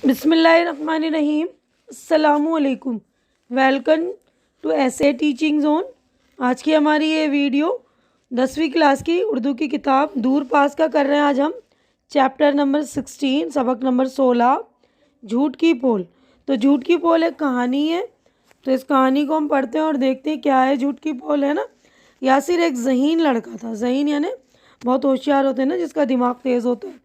बिस्मिल्लाहिर्रहमानिर्रहीम। अस्सलामुअलैकुम। Welcome to ऐसे टीचिंग जोन। आज की हमारी ये वीडियो 10वीं क्लास की उर्दू की किताब दूर पास का कर रहे हैं। आज हम चैप्टर नंबर 16 सबक नंबर 16 झूठ की पोल। तो झूठ की पोल एक कहानी है, तो इस कहानी को हम पढ़ते हैं और देखते हैं क्या है झूठ की पोल, है ना। यासिर एक ज़हीन लड़का था। ज़हीन यानी बहुत होशियार होते हैं ना, जिसका दिमाग तेज़ होता है।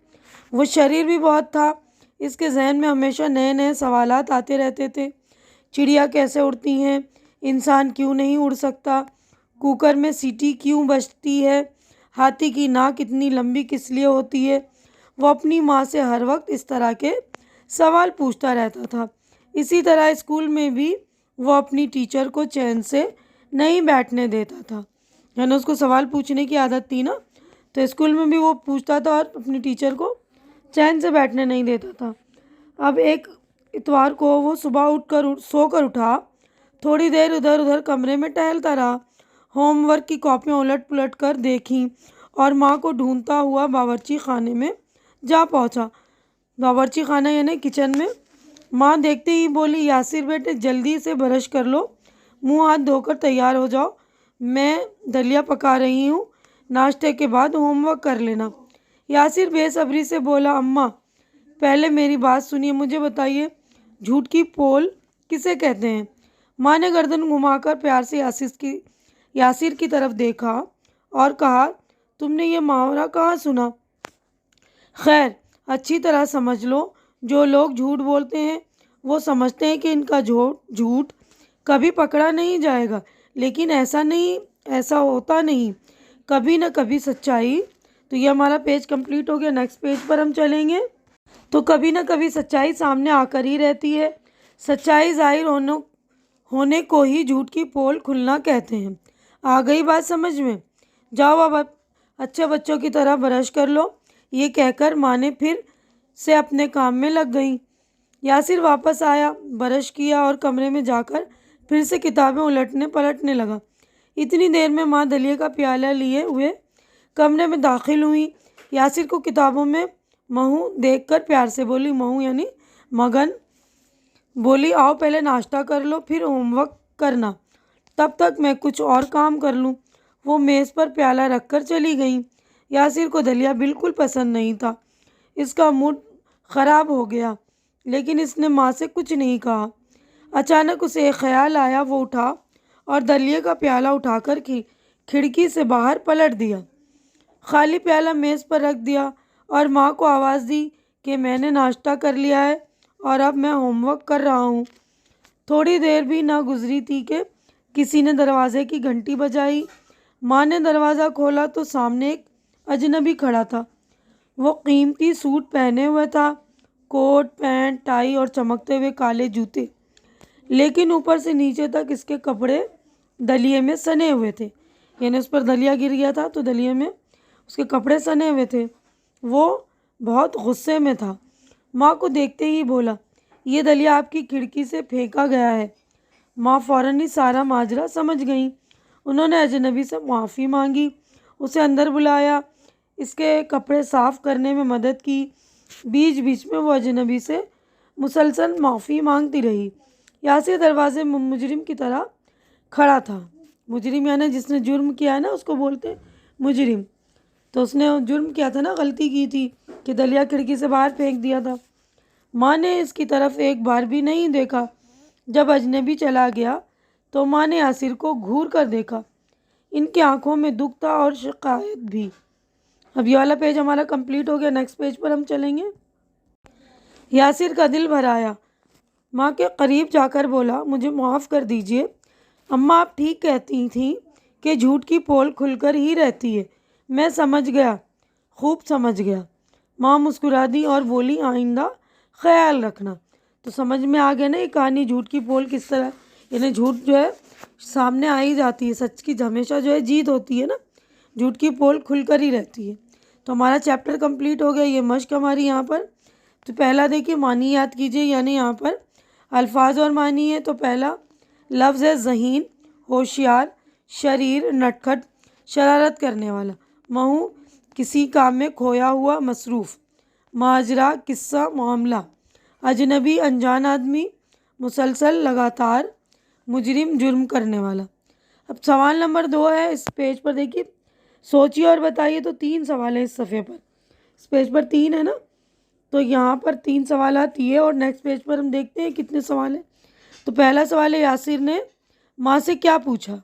वो शरीर भी बहुत था। इसके जहन में हमेशा नए नए सवालात आते रहते थे। चिड़िया कैसे उड़ती हैं, इंसान क्यों नहीं उड़ सकता, कुकर में सीटी क्यों बजती है, हाथी की नाक इतनी लंबी किस लिए होती है। वो अपनी माँ से हर वक्त इस तरह के सवाल पूछता रहता था। इसी तरह स्कूल में भी वो अपनी टीचर को चैन से नहीं बैठने देता था। यानी उसको सवाल पूछने की आदत थी ना, तो स्कूल में भी वो पूछता था और अपनी टीचर को चैन से बैठने नहीं देता था। अब एक इतवार को वो सुबह सोकर उठा, थोड़ी देर इधर उधर कमरे में टहलता रहा। होमवर्क की कॉपियाँ उलट पुलट कर देखी और माँ को ढूंढता हुआ बावर्ची खाने में जा पहुँचा। बावर्ची खाना यानी किचन में। माँ देखते ही बोली, यासिर बेटे जल्दी से ब्रश कर लो, मुंह हाथ धोकर तैयार हो जाओ, मैं दलिया पका रही हूँ, नाश्ते के बाद होमवर्क कर लेना। यासिर बेसब्री से बोला, अम्मा पहले मेरी बात सुनिए, मुझे बताइए झूठ की पोल किसे कहते हैं। माँ ने गर्दन घुमाकर प्यार से यासिर की तरफ देखा और कहा, तुमने ये मुहावरा कहाँ सुना। खैर अच्छी तरह समझ लो, जो लोग झूठ बोलते हैं वो समझते हैं कि इनका झूठ कभी पकड़ा नहीं जाएगा, लेकिन ऐसा होता नहीं, कभी ना कभी सच्चाई। तो ये हमारा पेज कंप्लीट हो गया। नेक्स्ट पेज पर हम चलेंगे। तो कभी ना कभी सच्चाई सामने आकर ही रहती है। सच्चाई जाहिर होने को ही झूठ की पोल खुलना कहते हैं। आ गई बात समझ में? जाओ अब अच्छे बच्चों की तरह ब्रश कर लो। ये कहकर माँ ने फिर से अपने काम में लग गई। यासिर वापस आया, ब्रश किया और कमरे में जाकर फिर से किताबें उलटने पलटने लगा। इतनी देर में माँ दलिया का प्याला लिए हुए कमरे में दाखिल हुई। यासिर को किताबों में महू देखकर प्यार से बोली, महू यानी मगन, बोली, आओ पहले नाश्ता कर लो फिर होमवर्क करना, तब तक मैं कुछ और काम कर लूँ। वो मेज़ पर प्याला रखकर चली गई। यासिर को दलिया बिल्कुल पसंद नहीं था। इसका मूड ख़राब हो गया, लेकिन इसने माँ से कुछ नहीं कहा। अचानक उसे एक ख्याल आया। वो उठा और दलिया का प्याला उठाकर खिड़की से बाहर पलट दिया, खाली प्याला मेज़ पर रख दिया और माँ को आवाज़ दी कि मैंने नाश्ता कर लिया है और अब मैं होमवर्क कर रहा हूँ। थोड़ी देर भी ना गुजरी थी कि किसी ने दरवाज़े की घंटी बजाई। माँ ने दरवाज़ा खोला तो सामने एक अजनबी खड़ा था। वो कीमती सूट पहने हुए था, कोट पैंट टाई और चमकते हुए काले जूते, लेकिन ऊपर से नीचे तक इसके कपड़े दलिए में सने हुए थे। यानी उस पर दलिया गिर गया था तो दलिए में उसके कपड़े सने हुए थे। वो बहुत गुस्से में था। माँ को देखते ही बोला, ये दलिया आपकी खिड़की से फेंका गया है। माँ फ़ौरन ही सारा माजरा समझ गई। उन्होंने अजनबी से माफ़ी मांगी, उसे अंदर बुलाया, इसके कपड़े साफ़ करने में मदद की। बीच बीच में वो अजनबी से मुसलसल माफ़ी मांगती रही। यासिर दरवाजे में मुजरिम की तरह खड़ा था। मुजरिम यानी जिसने जुर्म किया है ना, उसको बोलते हैं मुजरिम। तो उसने जुर्म किया था ना, गलती की थी कि दलिया खिड़की से बाहर फेंक दिया था। माँ ने इसकी तरफ एक बार भी नहीं देखा। जब अजनबी चला गया तो माँ ने यासिर को घूर कर देखा। इनकी आंखों में दुख था और शिकायत भी। अब ये वाला पेज हमारा कंप्लीट हो गया। नेक्स्ट पेज पर हम चलेंगे। यासिर का दिल भर आया। माँ के करीब जाकर बोला, मुझे माफ़ कर दीजिए अम्मा, आप ठीक कहती थी कि झूठ की पोल खुलकर ही रहती है। मैं समझ गया, खूब समझ गया। माँ मुस्कुरा दी और बोली, आइंदा ख्याल रखना। तो समझ में आ गया ना ये कहानी, झूठ की पोल किस तरह, यानी झूठ जो है सामने आ ही जाती है, सच की हमेशा जो है जीत होती है ना, झूठ की पोल खुलकर ही रहती है। तो हमारा चैप्टर कंप्लीट हो गया। ये मश्क हमारी यहाँ पर। तो पहला देखिए मानी याद कीजिए, यानी यहाँ पर अल्फाज और मानी है। तो पहला लफ्ज़ है ज़हीन, होशियार, शरीर नटखट, शरारत करने वाला। महू किसी काम में खोया हुआ, मसरूफ़। माजरा किस्सा मामला। अजनबी, अनजान आदमी, मुसलसल, लगातार, मुजरिम, जुर्म करने वाला। अब सवाल नंबर 2 है, इस पेज पर देखिए, सोचिए और बताइए। तो 3 सवाल है इस सफ़े पर, इस पेज पर 3 है ना, तो यहाँ पर 3 सवाल आती है। और नेक्स्ट पेज पर हम देखते हैं कितने सवाल हैं। तो पहला सवाल है, यासिर ने माँ से क्या पूछा।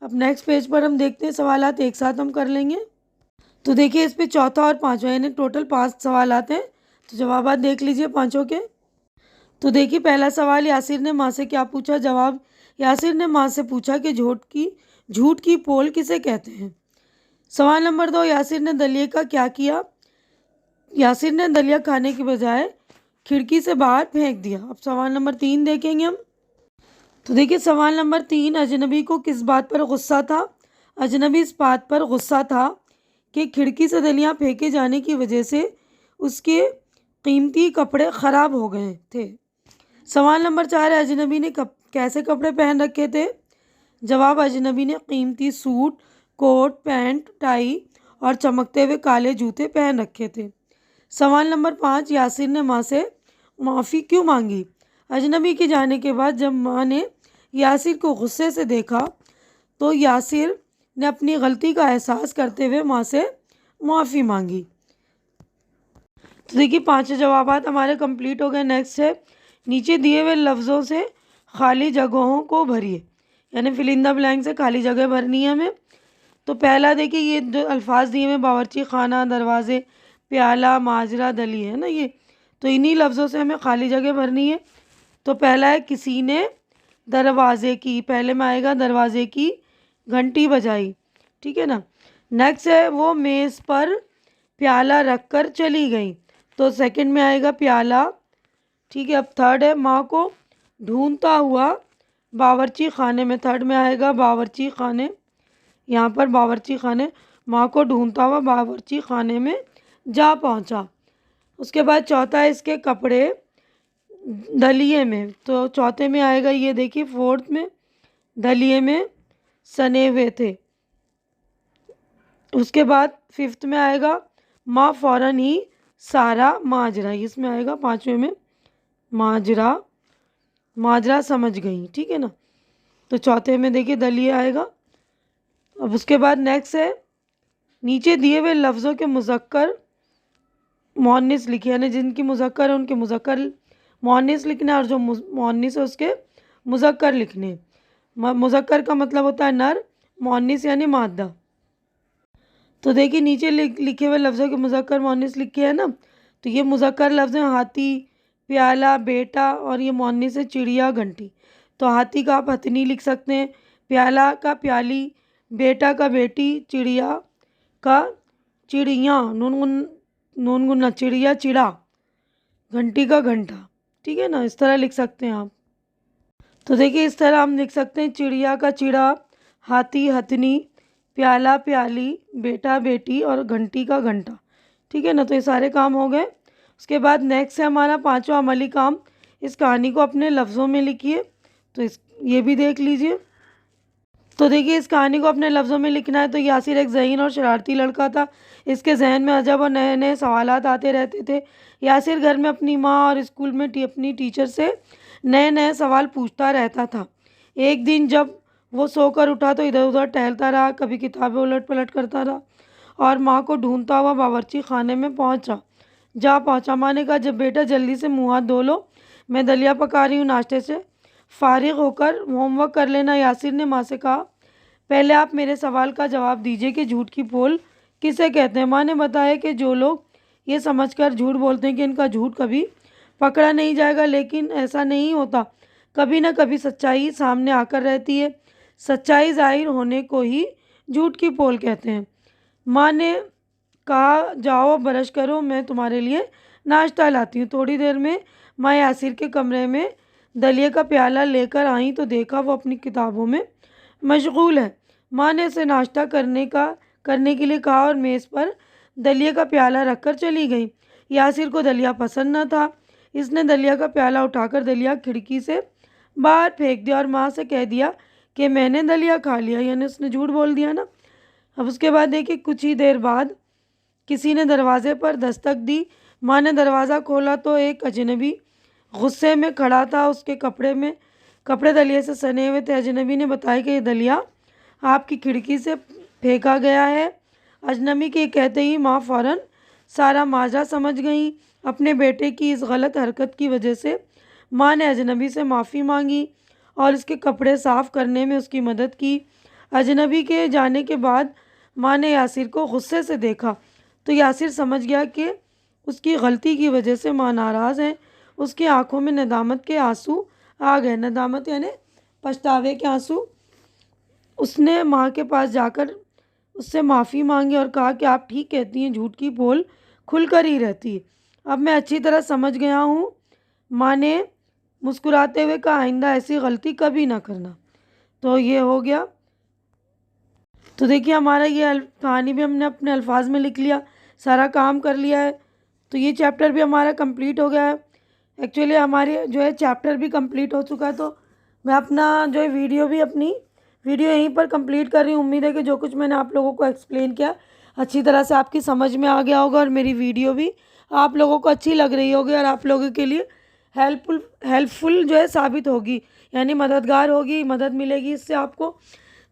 अब नेक्स्ट पेज पर हम देखते हैं सवालात एक साथ हम कर लेंगे। तो देखिए इस पे चौथा और पांचवा यानी टोटल 5 सवाल आते हैं। तो जवाबात देख लीजिए पांचों के। तो देखिए पहला सवाल, यासिर ने माँ से क्या पूछा। जवाब, यासिर ने माँ से पूछा कि झूठ की पोल किसे कहते हैं। सवाल नंबर 2, यासिर ने दलिए का क्या किया। यासिर ने दलिया खाने के बजाय खिड़की से बाहर फेंक दिया। अब सवाल नंबर 3 देखेंगे हम। तो देखिए सवाल नंबर 3, अजनबी को किस बात पर गुस्सा था। अजनबी इस बात पर गुस्सा था कि खिड़की से दलियाँ फेंके जाने की वजह से उसके कीमती कपड़े ख़राब हो गए थे। सवाल नंबर 4 है, अजनबी ने कैसे कपड़े पहन रखे थे। जवाब, अजनबी ने कीमती सूट, कोट, पैंट, टाई और चमकते हुए काले जूते पहन रखे थे। सवाल नंबर 5, यासिर ने माँ से माफ़ी क्यों मांगी। अजनबी के जाने के बाद जब माँ ने यासिर को गुस्से से देखा तो यासिर ने अपनी गलती का एहसास करते हुए माँ से माफ़ी मांगी। तो देखिए 5 जवाबात हमारे कंप्लीट हो गए। नेक्स्ट है, नीचे दिए हुए लफ्ज़ों से खाली जगहों को भरिए, यानी फिल इन द ब्लैंक से खाली जगह भरनी है हमें। तो पहला देखिए, ये जो अल्फाज दिए हुए बावर्ची खाना, दरवाजे, प्याला, माजरा, दली है ना ये, तो इन्हीं लफ्ज़ों से हमें खाली जगह भरनी है। तो पहला है, किसी ने दरवाजे की, पहले में आएगा दरवाजे की घंटी बजाई, ठीक है ना। नेक्स्ट है, वो मेज़ पर प्याला रख कर चली गई, तो सेकंड में आएगा प्याला, ठीक है। अब थर्ड है, माँ को ढूंढता हुआ बावर्ची खाने में, थर्ड में आएगा बावर्ची खाने, यहाँ पर बावर्ची खाने, माँ को ढूंढता हुआ बावर्ची खाने में जा पहुँचा। उसके बाद चौथा है, इसके कपड़े दलिए में, तो चौथे में आएगा ये देखिए, फोर्थ में दलिए में सने हुए थे। उसके बाद फिफ्थ में आएगा, माँ फ़ौरन ही सारा माजरा, इसमें आएगा पाँचवें में माजरा समझ गई, ठीक है ना। तो चौथे में देखिए दलिए आएगा। अब उसके बाद नेक्स्ट है, नीचे दिए हुए लफ्ज़ों के मुज़क्कर मुअन्निस लिखे, यानी जिनकी मुज़क्कर है उनके मुज़क्कर मुअन्निस लिखना है और जो मुअन्निस है उसके मुज़क्कर लिखने। मुज़क्कर का मतलब होता है नर, मुअन्निस यानी मादा। तो देखिए नीचे लिखे हुए लफ्ज़ों के मुज़क्कर मुअन्निस लिखे हैं ना, तो ये मुज़क्कर लफ्ज़ हैं हाथी, प्याला, बेटा, और ये मुअन्निस है चिड़िया, घंटी। तो हाथी का आप हथनी लिख सकते हैं, प्याला का प्याली, बेटा का बेटी, चिड़िया का चिड़िया, नून गुन्ना चिड़िया चिड़ा, घंटी का घंटा, ठीक है ना। इस तरह लिख सकते हैं आप। तो देखिए इस तरह हम लिख सकते हैं, चिड़िया का चिड़ा, हाथी हथनी, प्याला प्याली, बेटा बेटी और घंटी का घंटा, ठीक है ना। तो ये सारे काम हो गए। उसके बाद नेक्स्ट है हमारा पांचवा अमली काम, इस कहानी को अपने लफ्ज़ों में लिखिए। तो ये भी देख लीजिए। तो देखिए इस कहानी को अपने लफ्ज़ों में लिखना है। तो यासिर एक ज़हीन और शरारती लड़का था। इसके जहन में अजब और नए नए सवालात आते रहते थे। यासिर घर में अपनी माँ और स्कूल में अपनी टीचर से नए नए सवाल पूछता रहता था। एक दिन जब वो सोकर उठा तो इधर उधर टहलता रहा, कभी किताबें उलट पलट करता रहा और माँ को ढूंढता हुआ बावर्ची खाने में जा पहुँचा। माँ ने कहा, जब बेटा जल्दी से मुँह हाथ धो लो, मैं दलिया पका रही हूँ, नाश्ते से फारिग होकर होमवर्क कर लेना। यासिर ने माँ से कहा, पहले आप मेरे सवाल का जवाब दीजिए कि झूठ की पोल किसे कहते हैं। माँ ने बताया कि जो लोग ये समझकर झूठ बोलते हैं कि इनका झूठ कभी पकड़ा नहीं जाएगा, लेकिन ऐसा नहीं होता। कभी ना कभी सच्चाई सामने आकर रहती है। सच्चाई जाहिर होने को ही झूठ की पोल कहते हैं। माँ ने कहा, जाओ ब्रश करो, मैं तुम्हारे लिए नाश्ता लाती हूँ। थोड़ी देर में माँ यासिर के कमरे में दलिए का प्याला लेकर आई तो देखा वो अपनी किताबों में मशगूल है। माँ ने उसे नाश्ता करने के लिए कहा और मेज़ पर दलिए का प्याला रखकर चली गई। यासिर को दलिया पसंद न था। इसने दलिया का प्याला उठाकर दलिया खिड़की से बाहर फेंक दिया और माँ से कह दिया कि मैंने दलिया खा लिया, यानी उसने झूठ बोल दिया ना। अब उसके बाद देखिए कुछ ही देर बाद किसी ने दरवाजे पर दस्तक दी। माँ ने दरवाज़ा खोला तो एक अजनबी गुस्से में खड़ा था। उसके कपड़े दलिया से सने हुए थे। अजनबी ने बताया कि ये दलिया आपकी खिड़की से फेंका गया है। अजनबी के कहते ही माँ फ़ौरन सारा माजरा समझ गई। अपने बेटे की इस गलत हरकत की वजह से माँ ने अजनबी से माफ़ी मांगी और इसके कपड़े साफ़ करने में उसकी मदद की। अजनबी के जाने के बाद माँ ने यासिर को गुस्से से देखा तो यासिर समझ गया कि उसकी गलती की वजह से माँ नाराज़ हैं। उसकी आंखों में नदामत के आंसू आ गए। नदामत यानी पछतावे के आंसू। उसने माँ के पास जाकर उससे माफ़ी मांगी और कहा कि आप ठीक कहती हैं, झूठ की पोल खुलकर ही रहती है। अब मैं अच्छी तरह समझ गया हूँ। माँ ने मुस्कुराते हुए कहा, आइंदा ऐसी गलती कभी ना करना। तो ये हो गया। तो देखिए हमारा ये कहानी भी हमने अपने अल्फाज में लिख लिया, सारा काम कर लिया है। तो ये चैप्टर भी हमारा कंप्लीट हो गया है। एक्चुअली हमारे जो है चैप्टर भी कंप्लीट हो चुका है। तो मैं अपना जो है अपनी वीडियो यहीं पर कंप्लीट कर रही हूँ। उम्मीद है कि जो कुछ मैंने आप लोगों को एक्सप्लेन किया अच्छी तरह से आपकी समझ में आ गया होगा और मेरी वीडियो भी आप लोगों को अच्छी लग रही होगी और आप लोगों के लिए हेल्पफुल जो है साबित होगी, यानी मददगार होगी, मदद मिलेगी इससे आपको।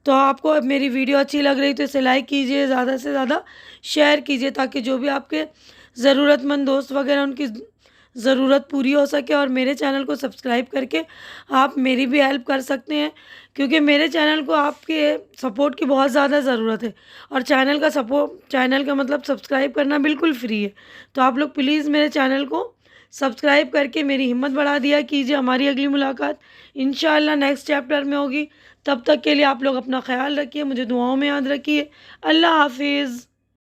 तो आपको मेरी वीडियो अच्छी लग रही तो इसे लाइक कीजिए, ज़्यादा से ज़्यादा शेयर कीजिए ताकि जो भी आपके ज़रूरतमंद दोस्त वगैरह उनकी ज़रूरत पूरी हो सके। और मेरे चैनल को सब्सक्राइब करके आप मेरी भी हेल्प कर सकते हैं, क्योंकि मेरे चैनल को आपके सपोर्ट की बहुत ज़्यादा ज़रूरत है। और चैनल का मतलब सब्सक्राइब करना बिल्कुल फ्री है। तो आप लोग प्लीज़ मेरे चैनल को सब्सक्राइब करके मेरी हिम्मत बढ़ा दिया कीजिए। हमारी अगली मुलाकात इंशाअल्लाह नेक्स्ट चैप्टर में होगी। तब तक के लिए आप लोग अपना ख्याल रखिए, मुझे दुआओं में याद रखिए। अल्लाह हाफिज़।